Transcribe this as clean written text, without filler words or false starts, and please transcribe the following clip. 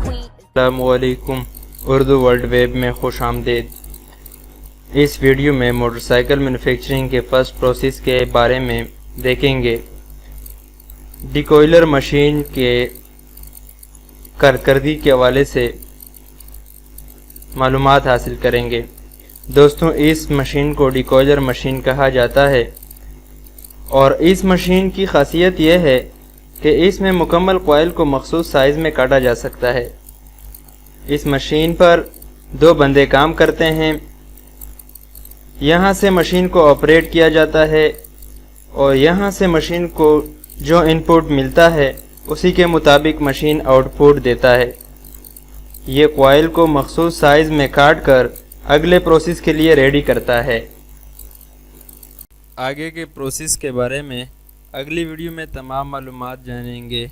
السلام علیکم، Urdu world web میں خوش آمدید۔ اس ویڈیو میں موٹر سائیکل مینوفیکچرنگ کے فرسٹ پروسیس کے بارے میں دیکھیں گے۔ ڈیکوئلر مشین کے کارکردگی کے حوالے سے معلومات حاصل کریں گے۔ دوستوں، اس مشین کو ڈیکوئلر مشین کہا جاتا ہے اور اس مشین کی خاصیت یہ ہے کہ اس میں مکمل کوئل کو مخصوص سائز میں کاٹا جا سکتا ہے۔ اس مشین پر 2 بندے کام کرتے ہیں۔ یہاں سے مشین کو آپریٹ کیا جاتا ہے اور یہاں سے مشین کو جو ان پٹ ملتا ہے اسی کے مطابق مشین آؤٹ پٹ دیتا ہے۔ یہ کوئل کو مخصوص سائز میں کاٹ کر اگلے پروسیس کے لیے ریڈی کرتا ہے۔ آگے کے پروسیس کے بارے میں اگلی ویڈیو میں تمام معلومات جانیں گے۔